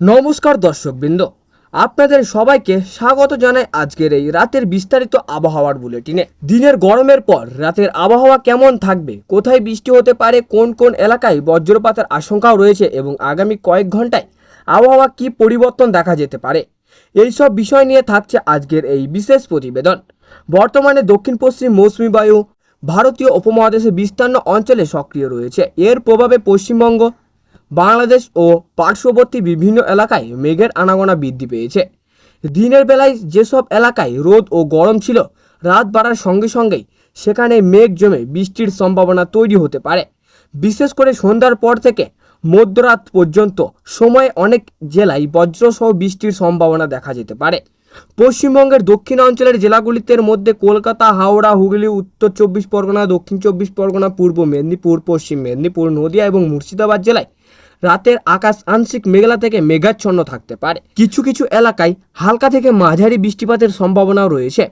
নমস্কার দর্শকবৃন্দ, আপনাদের সবাইকে স্বাগত জানাই আজকের এই রাতের বিস্তারিত আবহাওয়ার বুলেটিনে। দিনের গরমের পর রাতের আবহাওয়া কেমন থাকবে, কোথায় বৃষ্টি হতে পারে, কোন কোন এলাকায় বজ্রপাতের আশঙ্কাও রয়েছে এবং আগামী কয়েক ঘন্টায় আবহাওয়া কি পরিবর্তন দেখা যেতে পারে, এইসব বিষয় নিয়ে থাকছে আজকের এই বিশেষ প্রতিবেদন। বর্তমানে দক্ষিণ পশ্চিম মৌসুমী বায়ু ভারতীয় উপমহাদেশে বিস্তীর্ণ অঞ্চলে সক্রিয় রয়েছে। এর প্রভাবে পশ্চিমবঙ্গ, বাংলাদেশ ও পার্শ্ববর্তী বিভিন্ন এলাকায় মেঘের আনাগোনা বৃদ্ধি পেয়েছে। দিনের বেলায় যেসব এলাকায় রোদ ও গরম ছিল, রাত বাড়ার সঙ্গে সঙ্গেই সেখানে মেঘ জমে বৃষ্টির সম্ভাবনা তৈরি হতে পারে। বিশেষ করে সন্ধ্যার পর থেকে মধ্যরাত পর্যন্ত সময়ে অনেক জেলায় বজ্রসহ বৃষ্টির সম্ভাবনা দেখা যেতে পারে। পশ্চিমবঙ্গের দক্ষিণাঞ্চলের জেলাগুলিতে মধ্যে কলকাতা, হাওড়া, হুগলি, উত্তর চব্বিশ পরগনা, দক্ষিণ চব্বিশ পরগনা, পূর্ব মেদিনীপুর, পশ্চিম মেদিনীপুর, নদিয়া এবং মুর্শিদাবাদ জেলায় রাতের আকাশ আংশিক মেঘলা থেকে মেঘাচ্ছন্ন থাকতে পারে। কিছু কিছু এলাকায় হালকা থেকে মাঝারি বৃষ্টিপাতের সম্ভাবনাও রয়েছে।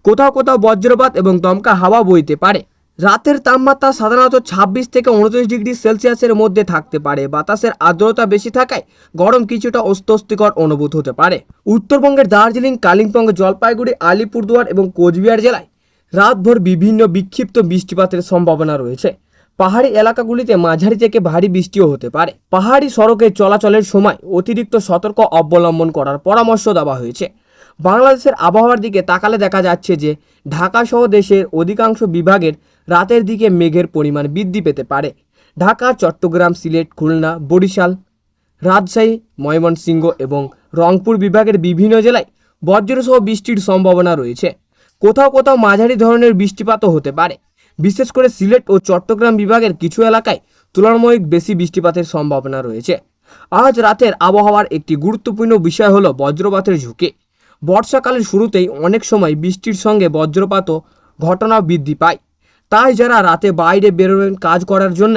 কোথাও কোথাও বজ্রপাত এবং দমকা হাওয়া বইতে পারে। রাতের তাপমাত্রা সাধারণত 26 থেকে 29 ডিগ্রি সেলসিয়াসের মধ্যে থাকতে পারে। বাতাসের আর্দ্রতা বেশি থাকায় গরম কিছুটা অস্বস্তিকর অনুভূত হতে পারে। উত্তরবঙ্গের দার্জিলিং, কালিম্পং, জলপাইগুড়ি, আলিপুরদুয়ার এবং কোচবিহার জেলায় রাতভর বিভিন্ন বিক্ষিপ্ত বৃষ্টিপাতের সম্ভাবনা রয়েছে। পাহাড়ি এলাকাগুলিতে মাঝারি থেকে ভারী বৃষ্টিও হতে পারে। পাহাড়ি সড়কে চলাচলের সময় অতিরিক্ত সতর্ক অবলম্বন করার পরামর্শ দেওয়া হয়েছে। বাংলাদেশের আবহাওয়ার দিকে তাকালে দেখা যাচ্ছে যে ঢাকা সহ দেশের অধিকাংশ বিভাগের রাতের দিকে মেঘের পরিমাণ বৃদ্ধি পেতে পারে। ঢাকা, চট্টগ্রাম, সিলেট, খুলনা, বরিশাল, রাজশাহী, ময়মনসিংহ এবং রংপুর বিভাগের বিভিন্ন জেলায় বজ্রসহ বৃষ্টির সম্ভাবনা রয়েছে। কোথাও কোথাও মাঝারি ধরনের বৃষ্টিপাতও হতে পারে। বিশেষ করে সিলেট ও চট্টগ্রাম বিভাগের কিছু এলাকায় তুলনামূলক বেশি বৃষ্টিপাতের সম্ভাবনা রয়েছে। আজ রাতের আবহাওয়ার একটি গুরুত্বপূর্ণ বিষয় হলো বজ্রপাতের ঝুঁকি। বর্ষাকালের শুরুতেই অনেক সময় বৃষ্টির সঙ্গে বজ্রপাতও ঘটনা বৃদ্ধি পায়। তাই যারা রাতে বাইরে বেরোবেন কাজ করার জন্য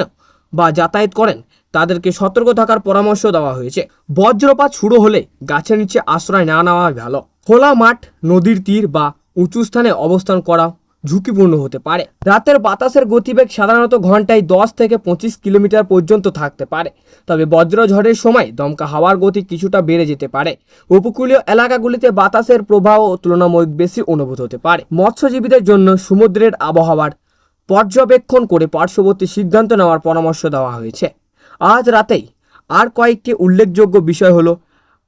বা যাতায়াত করেন, তাদেরকে সতর্ক থাকার পরামর্শ দেওয়া হয়েছে। বজ্রপাত শুরু হলে গাছের নিচে আশ্রয় না নেওয়াই ভালো। খোলা মাঠ, নদীর তীর বা উঁচু স্থানে অবস্থান করা ঝুঁকিপূর্ণ হতে পারে। রাতের বাতাসের গতিবেগ সাধারণত ঘন্টায় 10 থেকে 25 কিলোমিটার পর্যন্ত থাকতে পারে। তবে বজ্রঝড়ের সময় দমকা হাওয়ার গতি কিছুটা বেড়ে যেতে পারে। উপকূলীয় এলাকাগুলিতে বাতাসের প্রবাহ তুলনামূলক বেশি অনুভূত হতে পারে। মৎস্যজীবীদের জন্য সমুদ্রের আবহাওয়ার পর্যবেক্ষণ করে পার্শ্ববর্তী সিদ্ধান্ত নেওয়ার পরামর্শ দেওয়া হয়েছে। আজ রাতেই আর কয়েকটি উল্লেখযোগ্য বিষয় হলো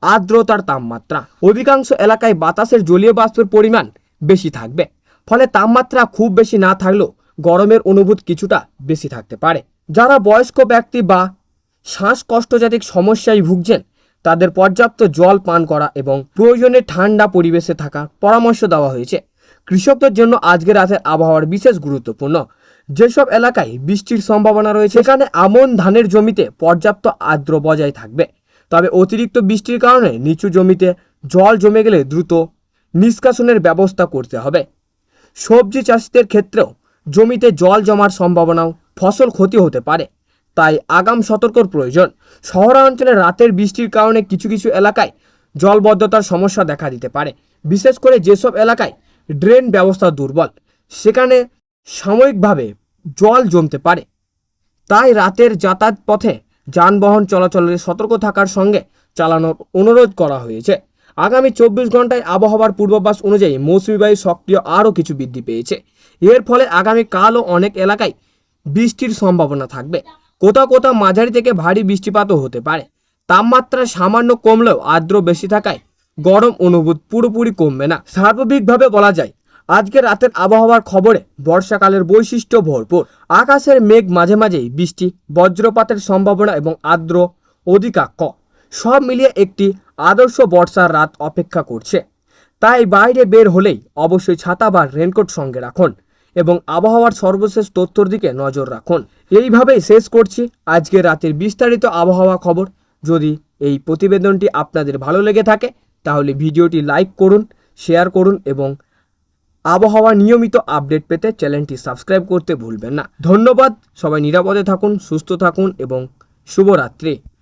আর্দ্রতার তাপমাত্রা। অধিকাংশ এলাকায় বাতাসের জলীয় বাষ্পের পরিমাণ বেশি থাকবে, ফলে তাপমাত্রা খুব বেশি না থাকলেও গরমের অনুভূতি কিছুটা বেশি থাকতে পারে। যারা বয়স্ক ব্যক্তি বা শ্বাসকষ্টজাতিক সমস্যায় ভুগছেন, তাদের পর্যাপ্ত জল পান করা এবং প্রয়োজনে ঠান্ডা পরিবেশে থাকার পরামর্শ দেওয়া হয়েছে। কৃষকদের জন্য আজকে রাতের আবহাওয়ার বিশেষ গুরুত্বপূর্ণ। যেসব এলাকায় বৃষ্টির সম্ভাবনা রয়েছে সেখানে আমন ধানের জমিতে পর্যাপ্ত আর্দ্র বজায় থাকবে। তবে অতিরিক্ত বৃষ্টির কারণে নিচু জমিতে জল জমে গেলে দ্রুত নিষ্কাশনের ব্যবস্থা করতে হবে। সবজি চাষিদের ক্ষেত্রেও জমিতে জল জমার সম্ভাবনাও ফসল ক্ষতি হতে পারে, তাই আগাম সতর্কর প্রয়োজন। শহরাঞ্চলে রাতের বৃষ্টির কারণে কিছু কিছু এলাকায় জলবদ্ধতার সমস্যা দেখা দিতে পারে। বিশেষ করে যেসব এলাকায় ড্রেন ব্যবস্থা দুর্বল, সেখানে সাময়িকভাবে জল জমতে পারে। তাই রাতের যাতায়াত পথে যানবাহন চলাচলের সতর্ক থাকার সঙ্গে চালানোর অনুরোধ করা হয়েছে। আগামী 24 ঘন্টায় আবহাওয়ার পূর্বাভাস অনুযায়ী মৌসুমী বায়ু সক্রিয় আরও কিছু বৃদ্ধি পেয়েছে। এর ফলে আগামীকালও অনেক এলাকায় বৃষ্টির সম্ভাবনা থাকবে। কোথাও কোথাও মাঝারি থেকে ভারী বৃষ্টিপাতও হতে পারে। তাপমাত্রা সামান্য কমলেও আর্দ্র বেশি থাকায় গরম অনুভূতি পুরোপুরি কমবে না। সার্বজনীনভাবে বলা যায় আজকে রাতের আবহাওয়ার খবরে বর্ষাকালের বৈশিষ্ট্য ভরপুর। আকাশের মেঘ মাঝে মাঝেই বৃষ্টি, বজ্রপাতের সম্ভাবনা এবং আর্দ্র অধিকাক্ষ সব মিলিয়ে একটি আদর্শ বর্ষার রাত অপেক্ষা করছে। তাই বাইরে বের হলেই অবশ্যই ছাতা বা রেনকোট সঙ্গে রাখুন এবং আবহাওয়ার সর্বশেষ তথ্যর দিকে নজর রাখুন। এইভাবেই শেষ করছি আজকে রাতের বিস্তারিত আবহাওয়া খবর। যদি এই প্রতিবেদনটি আপনাদের ভালো লেগে থাকে তাহলে ভিডিওটি লাইক করুন, শেয়ার করুন এবং আবহাওয়া নিয়মিত আপডেট পেতে চ্যানেলটি সাবস্ক্রাইব করতে ভুলবেন না। ধন্যবাদ। সবাই নিরাপদে থাকুন, সুস্থ থাকুন এবং শুভরাত্রি।